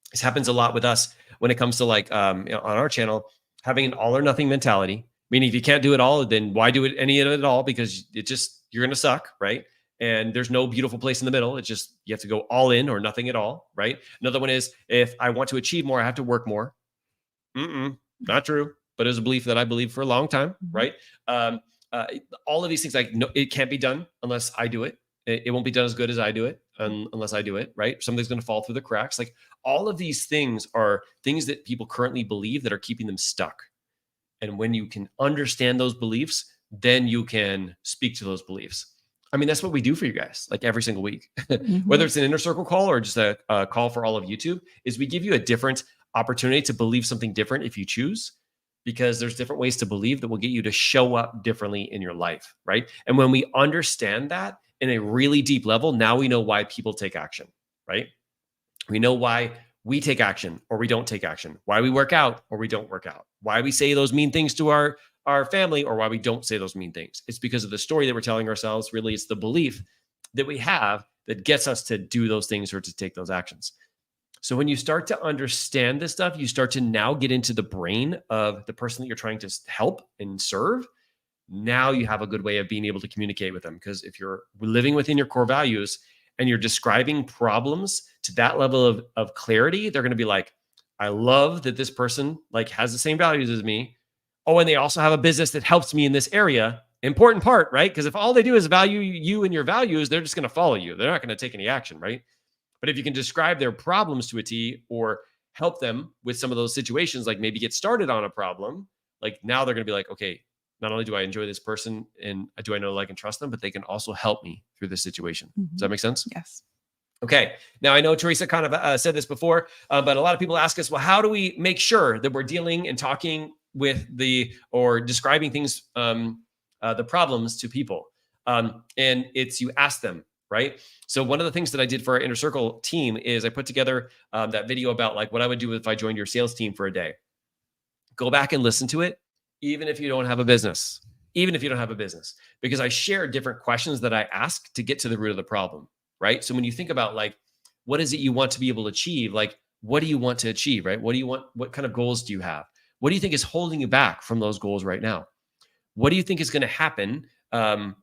This happens a lot with us when it comes to like on our channel, having an all or nothing mentality. Meaning if you can't do it all, then why do it any of it at all? Because you're going to suck, right? And there's no beautiful place in the middle. It's just, you have to go all in or nothing at all, right? Another one is, if I want to achieve more, I have to work more. Not true, but it was a belief that I believed for a long time, right? Um, all of these things, like, no, it can't be done unless I do it. It won't be done as good as I do it unless I do it, right? Something's going to fall through the cracks. Like, all of these things are things that people currently believe that are keeping them stuck. And when you can understand those beliefs, then you can speak to those beliefs. I mean, that's what we do for you guys, like every single week, whether it's an inner circle call or just a call for all of YouTube, is we give you a different opportunity to believe something different if you choose, because there's different ways to believe that will get you to show up differently in your life, right? And when we understand that in a really deep level, now we know why people take action, right? We know why we take action or we don't take action, why we work out or we don't work out, why we say those mean things to our family or why we don't say those mean things. It's because of the story that we're telling ourselves. Really, it's the belief that we have that gets us to do those things or to take those actions. So when you start to understand this stuff, you start to now get into the brain of the person that you're trying to help and serve. Now you have a good way of being able to communicate with them. Because if you're living within your core values and you're describing problems to that level of clarity, they're going to be like, I love that this person like has the same values as me. Oh, and they also have a business that helps me in this area. Important part, right? Because if all they do is value you and your values, they're just going to follow you. They're not going to take any action, right? But if you can describe their problems to a T or help them with some of those situations, like maybe get started on a problem, like now they're going to be like, okay, not only do I enjoy this person and do I know, like, and trust them, but they can also help me through this situation. Does that make sense? Yes. Okay. Now, I know Teresa kind of said this before, but a lot of people ask us, well, how do we make sure that we're dealing and talking with or describing things, the problems to people? And it's, you ask them, right? So one of the things that I did for our inner circle team is I put together that video about like what I would do if I joined your sales team for a day. Go back and listen to it, even if you don't have a business, because I share different questions that I ask to get to the root of the problem, right? So when you think about like, what is it you want to be able to achieve? Like, what do you want to achieve, right? What do you want? What kind of goals do you have? What do you think is holding you back from those goals right now? What do you think is going to happen?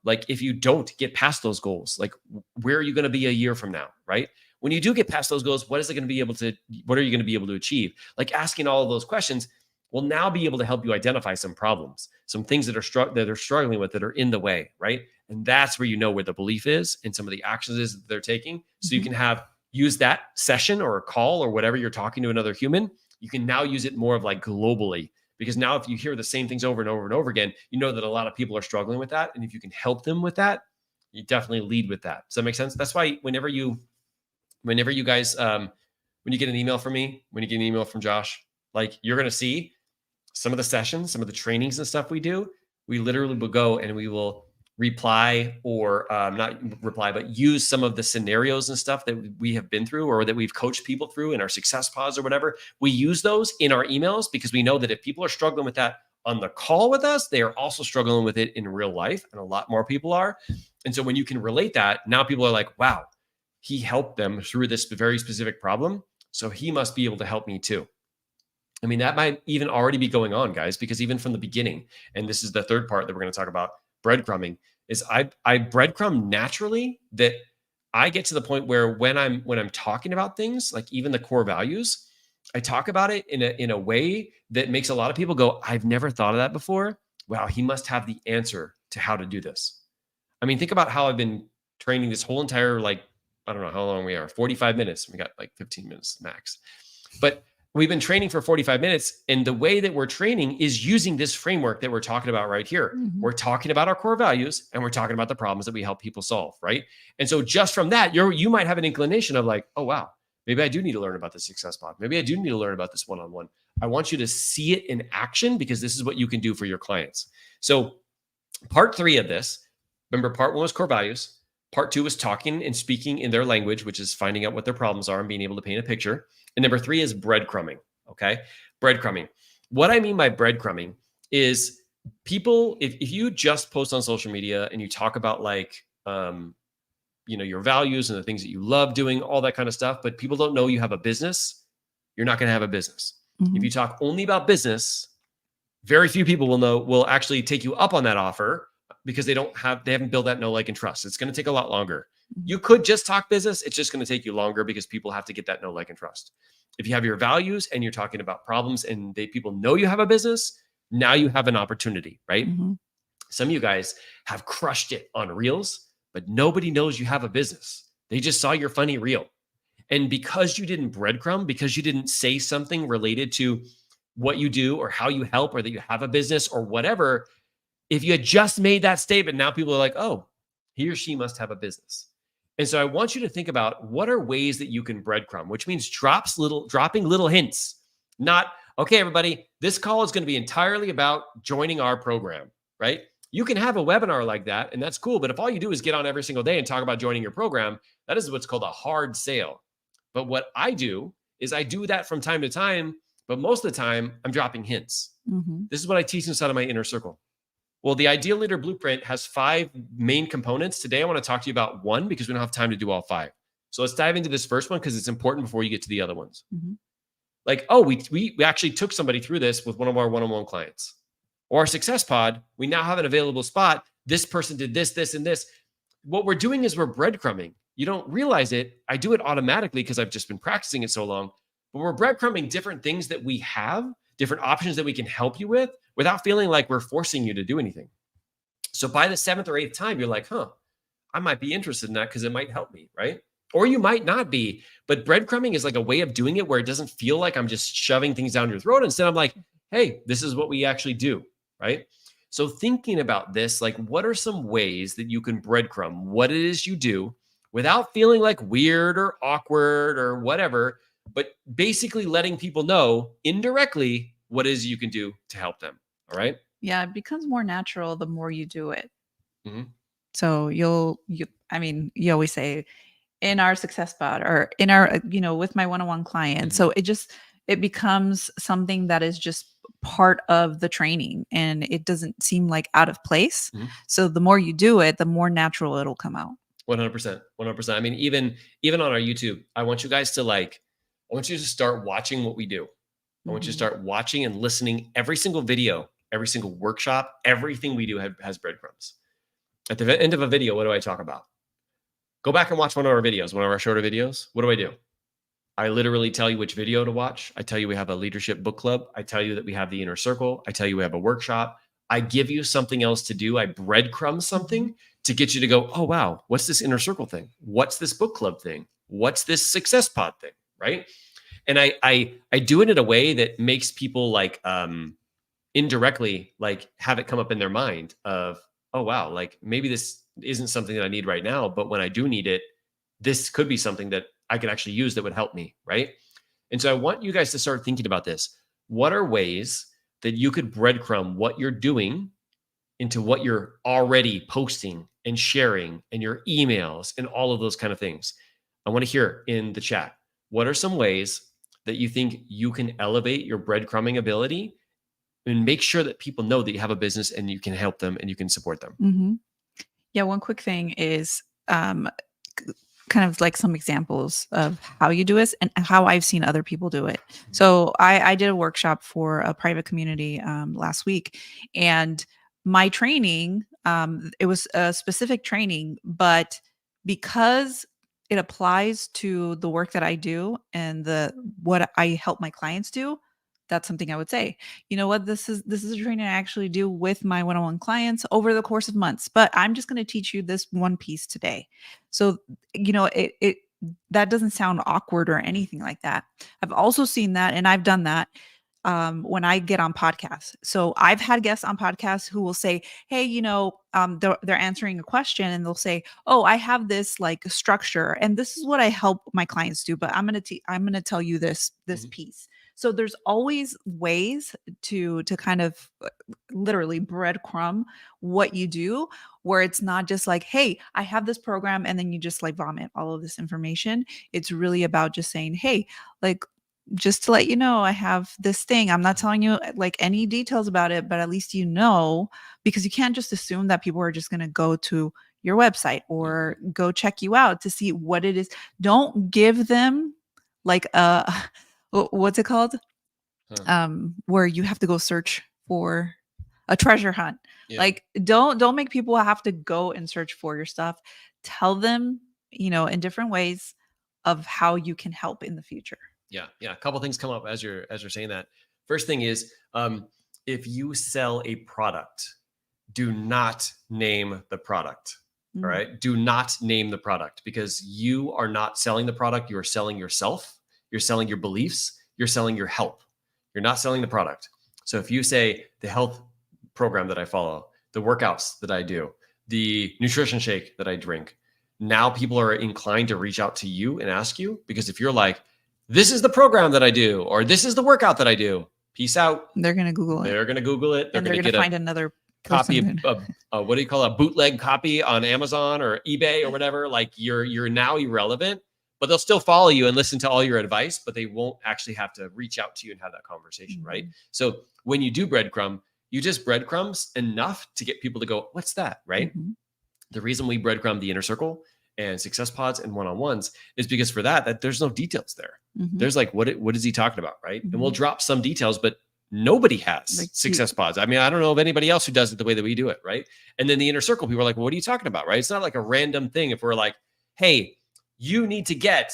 Like if you don't get past those goals, like where are you going to be a year from now, right? When you do get past those goals, what are you going to be able to achieve? Like asking all of those questions will now be able to help you identify some problems, some things that they're struggling with that are in the way, right? And that's where you know where the belief is and some of the actions is that they're taking. So you can use that session or a call or whatever you're talking to another human, you can now use it more of like globally. Because now if you hear the same things over and over and over again, you know that a lot of people are struggling with that. And if you can help them with that, you definitely lead with that. Does that make sense? That's why whenever you guys, when you get an email from me, when you get an email from Josh, like you're going to see some of the sessions, some of the trainings and stuff we do, we literally will go and we will reply or not reply, but use some of the scenarios and stuff that we have been through or that we've coached people through in our success pods or whatever. We use those in our emails because we know that if people are struggling with that on the call with us, they are also struggling with it in real life. And a lot more people are. And so when you can relate that, now people are like, wow, he helped them through this very specific problem. So he must be able to help me too. I mean, that might even already be going on, guys, because even from the beginning, and this is the third part that we're going to talk about, breadcrumbing, is I breadcrumb naturally that I get to the point where when I'm talking about things, like even the core values, I talk about it in a way that makes a lot of people go, I've never thought of that before. Wow, he must have the answer to how to do this. I mean, think about how I've been training this whole entire, like, I don't know how long we are, 45 minutes. We got like 15 minutes max. But we've been training for 45 minutes. And the way that we're training is using this framework that we're talking about right here. Mm-hmm. We're talking about our core values and we're talking about the problems that we help people solve, right? And so just from that, you might have an inclination of like, oh, wow, maybe I do need to learn about the success pod. Maybe I do need to learn about this one-on-one. I want you to see it in action because this is what you can do for your clients. So part 3 of this, remember part 1 was core values. Part 2 is talking and speaking in their language, which is finding out what their problems are and being able to paint a picture. And number 3 is breadcrumbing. Okay. Breadcrumbing. What I mean by breadcrumbing is people, if you just post on social media and you talk about like, your values and the things that you love doing, all that kind of stuff, but people don't know you have a business, you're not going to have a business. Mm-hmm. If you talk only about business, very few people will actually take you up on that offer because they haven't built that know, like, and trust. It's going to take a lot longer. Mhm. You could just talk business. It's just going to take you longer because people have to get that know, like, and trust. If you have your values and you're talking about problems and people know you have a business, now you have an opportunity, right? Mhm. Some of you guys have crushed it on reels, but nobody knows you have a business. They just saw your funny reel. And because you didn't breadcrumb, because you didn't say something related to what you do or how you help or that you have a business or whatever, if you had just made that statement, now people are like, oh, he or she must have a business. And so I want you to think about what are ways that you can breadcrumb, which means dropping little hints. Not, okay, everybody, this call is going to be entirely about joining our program, right? You can have a webinar like that, and that's cool. But if all you do is get on every single day and talk about joining your program, that is what's called a hard sale. But what I do is I do that from time to time, but most of the time I'm dropping hints. Mhm. This is what I teach inside of my inner circle. Well, the Ideal Leader Blueprint has 5 main components. Today, I want to talk to you about one because we don't have time to do all 5. So let's dive into this first one because it's important before you get to the other ones. Mhm. Like, oh, we actually took somebody through this with one of our one-on-one clients. Or our Success Pod, we now have an available spot. This person did this, this, and this. What we're doing is we're breadcrumbing. You don't realize it. I do it automatically because I've just been practicing it so long. But we're breadcrumbing different things that we have, different options that we can help you with without feeling like we're forcing you to do anything. So by the 7th or 8th time, you're like, huh, I might be interested in that because it might help me, right? Or you might not be. But breadcrumbing is like a way of doing it where it doesn't feel like I'm just shoving things down your throat. Instead, I'm like, hey, this is what we actually do, right? So thinking about this, like, what are some ways that you can breadcrumb what it is you do without feeling like weird or awkward or whatever, but basically letting people know indirectly what it is you can do to help them. All right. Yeah, it becomes more natural the more you do it. Mhm. So I mean, you always say in our success spot or in our, with my one-on-one client. Mhm. So it becomes something that is just part of the training and it doesn't seem like out of place. Mhm. So the more you do it, the more natural it'll come out. 100%. 100%. I mean, even on our YouTube, I want you guys to I want you to start watching what we do. I want you to Mhm. start watching and listening every single video, every single workshop, everything we do has breadcrumbs. At the end of a video, what do I talk about? Go back and watch one of our videos, one of our shorter videos. What do? I literally tell you which video to watch. I tell you we have a leadership book club. I tell you that we have the inner circle. I tell you we have a workshop. I give you something else to do. I breadcrumb something to get you to go, oh, wow, what's this inner circle thing? What's this book club thing? What's this success pod thing? Right. And I do it in a way that makes people indirectly have it come up in their mind of, oh, wow, like maybe this isn't something that I need right now, but when I do need it, this could be something that I could actually use that would help me, right? And so I want you guys to start thinking about this. What are ways that you could breadcrumb what you're doing into what you're already posting and sharing and your emails and all of those kind of things? I want to hear in the chat. What are some ways that you think you can elevate your breadcrumbing ability and make sure that people know that you have a business and you can help them and you can support them? Mhm. Yeah, one quick thing is kind of like some examples of how you do this and how I've seen other people do it. So I did a workshop for a private community last week, and my training, it was a specific training, but because it applies to the work that I do and the what I help my clients do, that's something I would say. You know what? This is a training I actually do with my one-on-one clients over the course of months, but I'm just going to teach you this one piece today. So it that doesn't sound awkward or anything like that. I've also seen that and I've done that when I get on podcasts. So I've had guests on podcasts who will say, hey, they're answering a question and they'll say, oh, I have this like structure and this is what I help my clients do, but I'm going to tell you this Mhm. piece. So there's always ways to kind of literally breadcrumb what you do, where it's not just like, hey, I have this program and then you just like vomit all of this information. It's really about just saying, hey, like, just to let you know, I have this thing. I'm not telling you like any details about it, but at least because you can't just assume that people are just going to go to your website or go check you out to see what it is. Don't give them like what's it called? Huh. Where you have to go search for a treasure hunt. Yeah. Like don't make people have to go and search for your stuff. Tell them, in different ways of how you can help in the future. Yeah. A couple things come up as you're saying that. First thing is, if you sell a product, do not name the product. All right. Do not name the product, because you are not selling the product. You are selling yourself. You're selling your beliefs. You're selling your help. You're not selling the product. So if you say the health program that I follow, the workouts that I do, the nutrition shake that I drink, now people are inclined to reach out to you and ask you, because if you're like, this is the program that I do, or this is the workout that I do, peace out. They're going to Google it. They're going to Google it. They're going to find another copy of what do you call a bootleg copy on Amazon or eBay or whatever. Like you're now irrelevant, but they'll still follow you and listen to all your advice, but they won't actually have to reach out to you and have that conversation, right? So when you do breadcrumb, you just breadcrumbs enough to get people to go, what's that, right? The reason we breadcrumb the inner circle and success pods and one-on-ones is because for that there's no details there. There's like, what is he talking about, right? And we'll drop some details, but nobody has like success pods. I mean, I don't know of anybody else who does it the way that we do it, right? And then the inner circle, people are like, well, what are you talking about, right? It's not like a random thing. If we're like, hey, you need to get,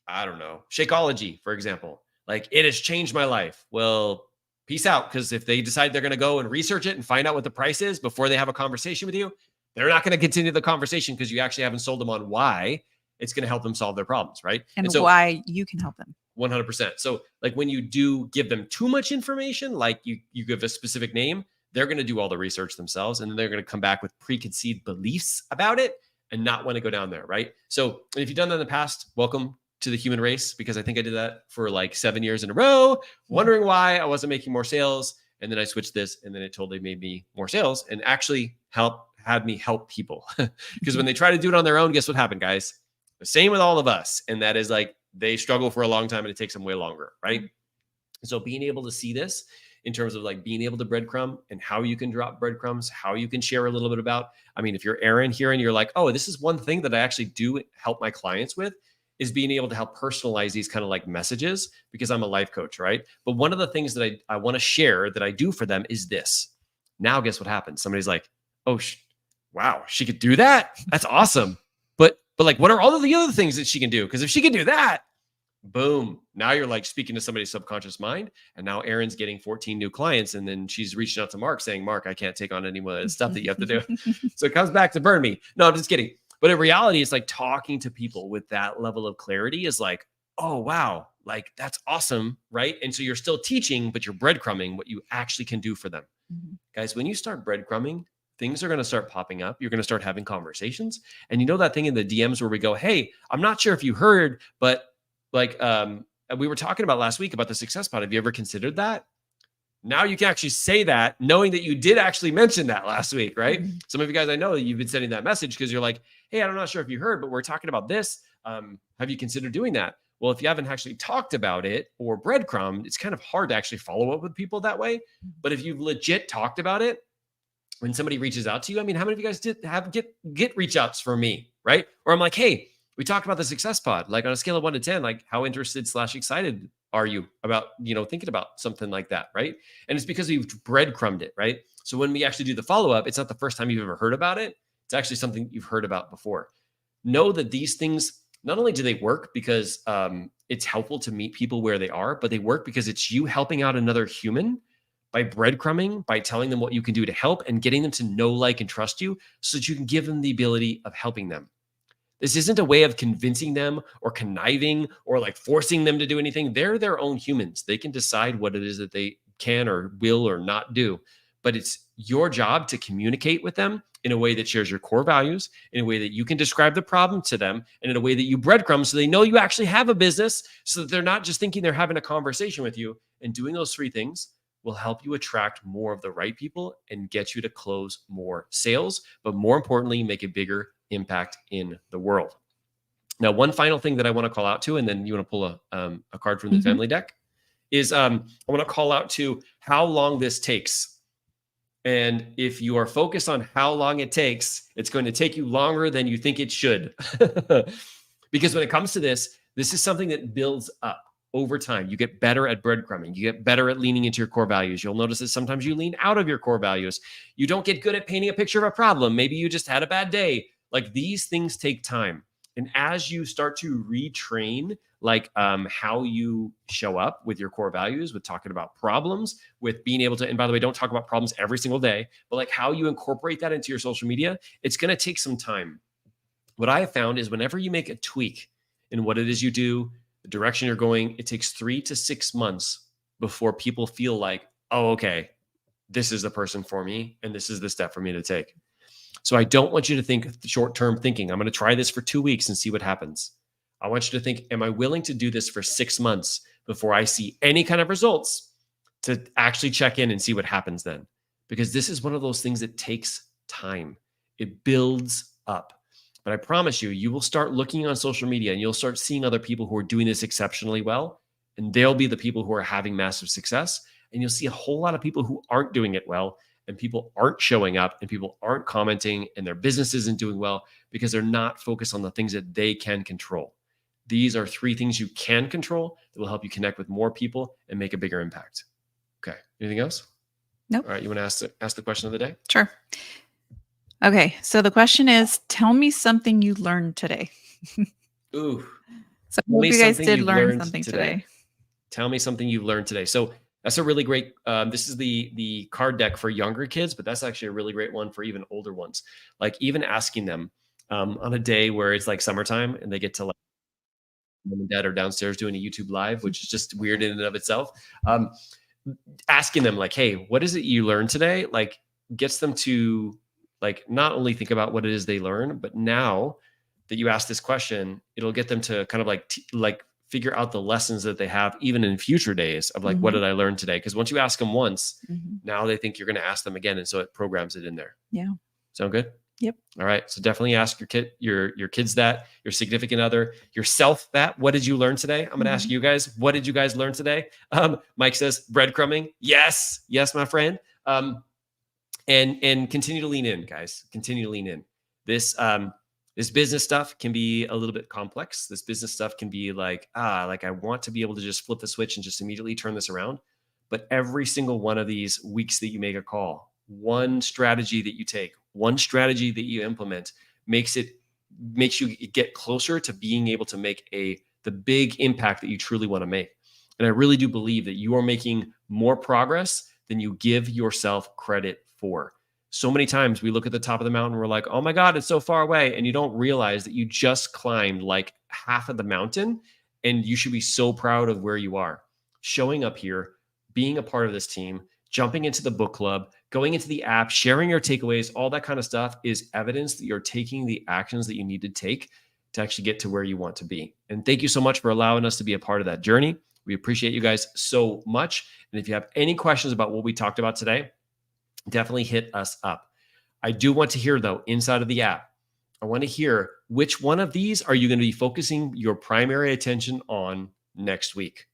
I don't know, Shakeology, for example. Like, it has changed my life. Well, peace out, because if they decide they're going to go and research it and find out what the price is before they have a conversation with you, they're not going to continue the conversation because you actually haven't sold them on why it's going to help them solve their problems, right? And so, why you can help them. 100%. So like when you do give them too much information, like you give a specific name, they're going to do all the research themselves, and then they're going to come back with preconceived beliefs about it and not want to go down there, right? So if you've done that in the past, welcome to the human race, because I think I did that for like 7 years in a row, wondering why I wasn't making more sales. And then I switched this, and then it totally made me more sales and actually had me help people. Because when they try to do it on their own, guess what happened, guys? The same with all of us. And that is like, they struggle for a long time and it takes them way longer, right? So being able to see this in terms of like being able to breadcrumb and how you can drop breadcrumbs, how you can share a little bit about. I mean, if you're Aaron here and you're like, oh, this is one thing that I actually do help my clients with, is being able to help personalize these kind of like messages, because I'm a life coach, right? But one of the things that I want to share that I do for them is this. Now, guess what happens? Somebody's like, oh, wow, she could do that? That's awesome. But like, what are all of the other things that she can do? Because if she can do that, boom, now you're like speaking to somebody's subconscious mind. And now Erin's getting 14 new clients. And then she's reaching out to Mark saying, Mark, I can't take on any more of the stuff that you have to do. So it comes back to burn me. No, I'm just kidding. But in reality, it's like talking to people with that level of clarity is like, oh, wow, like that's awesome, right? And so you're still teaching, but you're breadcrumbing what you actually can do for them. Guys, when you start breadcrumbing, things are going to start popping up. You're going to start having conversations. And you know that thing in the DMs where we go, hey, I'm not sure if you heard, but like we were talking about last week about the success pod. Have you ever considered that? Now you can actually say that knowing that you did actually mention that last week, right? Some of you guys, I know you've been sending that message because you're like, hey, I'm not sure if you heard, but we're talking about this. Have you considered doing that? Well, if you haven't actually talked about it or breadcrumb, it's kind of hard to actually follow up with people that way. But if you've legit talked about it, when somebody reaches out to you, I mean, how many of you guys did have get reach outs from me, right? Or I'm like, hey, we talked about the success pod, like on a scale of 1 to 10, like how interested/excited are you about, thinking about something like that, right? And it's because we've breadcrumbed it, right? So when we actually do the follow-up, it's not the first time you've ever heard about it. It's actually something you've heard about before. Know that these things, not only do they work because it's helpful to meet people where they are, but they work because it's you helping out another human by breadcrumbing, by telling them what you can do to help and getting them to know, like, and trust you so that you can give them the ability of helping them. This isn't a way of convincing them or conniving or like forcing them to do anything. They're their own humans. They can decide what it is that they can or will or not do. But it's your job to communicate with them in a way that shares your core values, in a way that you can describe the problem to them, and in a way that you breadcrumb so they know you actually have a business, so that they're not just thinking they're having a conversation with you. And doing those 3 things will help you attract more of the right people and get you to close more sales, but more importantly, make a bigger impact in the world. Now, one final thing that I want to call out to, and then you want to pull a card from the family deck, is I want to call out to how long this takes. And if you are focused on how long it takes, it's going to take you longer than you think it should. Because when it comes to this is something that builds up. over time. You get better at breadcrumbing. You get better at leaning into your core values. You'll notice that sometimes you lean out of your core values. You don't get good at painting a picture of a problem. Maybe you just had a bad day. Like, these things take time. And as you start to retrain, like how you show up with your core values, with talking about problems, with being able to, and by the way, don't talk about problems every single day, but like how you incorporate that into your social media, it's going to take some time. What I have found is whenever you make a tweak in what it is you do, the direction you're going, it takes 3 to 6 months before people feel like, oh, okay, this is the person for me, and this is the step for me to take. So I don't want you to think short-term thinking. I'm going to try this for 2 weeks and see what happens. I want you to think, am I willing to do this for 6 months before I see any kind of results to actually check in and see what happens then? Because this is one of those things that takes time. It builds up. But I promise you, you will start looking on social media and you'll start seeing other people who are doing this exceptionally well. And they'll be the people who are having massive success. And you'll see a whole lot of people who aren't doing it well, and people aren't showing up, and people aren't commenting, and their business isn't doing well because they're not focused on the things that they can control. These are 3 things you can control that will help you connect with more people and make a bigger impact. Okay. Anything else? Nope. All right. You want to ask the question of the day? Sure. Okay. So the question is, tell me something you learned today. Ooh. So I hope you guys did learn something today. Tell me something you've learned today. So that's a really great, this is the card deck for younger kids, but that's actually a really great one for even older ones. Like, even asking them on a day where it's like summertime and they get to, like, mom and dad are downstairs doing a YouTube live, which is just weird in and of itself. Asking them like, hey, what is it you learned today? Like, gets them to, like, not only think about what it is they learn, but now that you ask this question, it'll get them to kind of like figure out the lessons that they have even in future days of like, what did I learn today? Because once you ask them once, now they think you're going to ask them again. And so it programs it in there. Yeah. Sound good? Yep. All right. So definitely ask your kids that, your significant other, yourself that. What did you learn today? I'm going to ask you guys, what did you guys learn today? Mike says breadcrumbing. Yes. Yes, my friend. And continue to lean in, guys. Continue to lean in. This business stuff can be a little bit complex. This business stuff can be like I want to be able to just flip the switch and just immediately turn this around. But every single one of these weeks that you make a call, one strategy that you take, one strategy that you implement makes you get closer to being able to make the big impact that you truly want to make. And I really do believe that you are making more progress than you give yourself credit for. So many times we look at the top of the mountain, we're like, oh my God, it's so far away. And you don't realize that you just climbed like half of the mountain, and you should be so proud of where you are. Showing up here, being a part of this team, jumping into the book club, going into the app, sharing your takeaways, all that kind of stuff is evidence that you're taking the actions that you need to take to actually get to where you want to be. And thank you so much for allowing us to be a part of that journey. We appreciate you guys so much. And if you have any questions about what we talked about today, definitely hit us up. I do want to hear, though, inside of the app, I want to hear which one of these are you going to be focusing your primary attention on next week?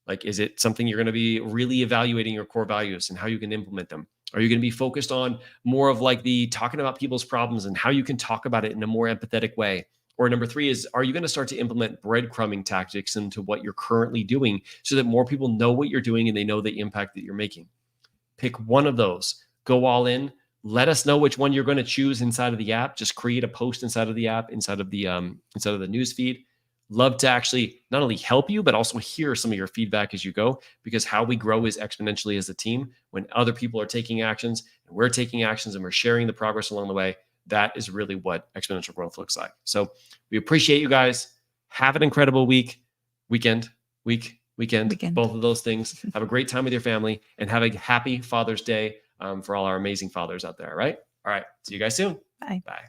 Like, is it something you're going to be really evaluating your core values and how you can implement them? Are you going to be focused on more of like the talking about people's problems and how you can talk about it in a more empathetic way? Or number 3 is, are you going to start to implement breadcrumbing tactics into what you're currently doing so that more people know what you're doing and they know the impact that you're making? Pick one of those, go all in. Let us know which one you're going to choose inside of the app. Just create a post inside of the app, inside of the news feed. Love to actually not only help you, but also hear some of your feedback as you go, because how we grow is exponentially as a team. When other people are taking actions and we're taking actions and we're sharing the progress along the way, that is really what exponential growth looks like. So we appreciate you guys. Have an incredible weekend, both of those things. Have a great time with your family and have a happy Father's Day for all our amazing fathers out there. All right. See you guys soon. Bye. Bye.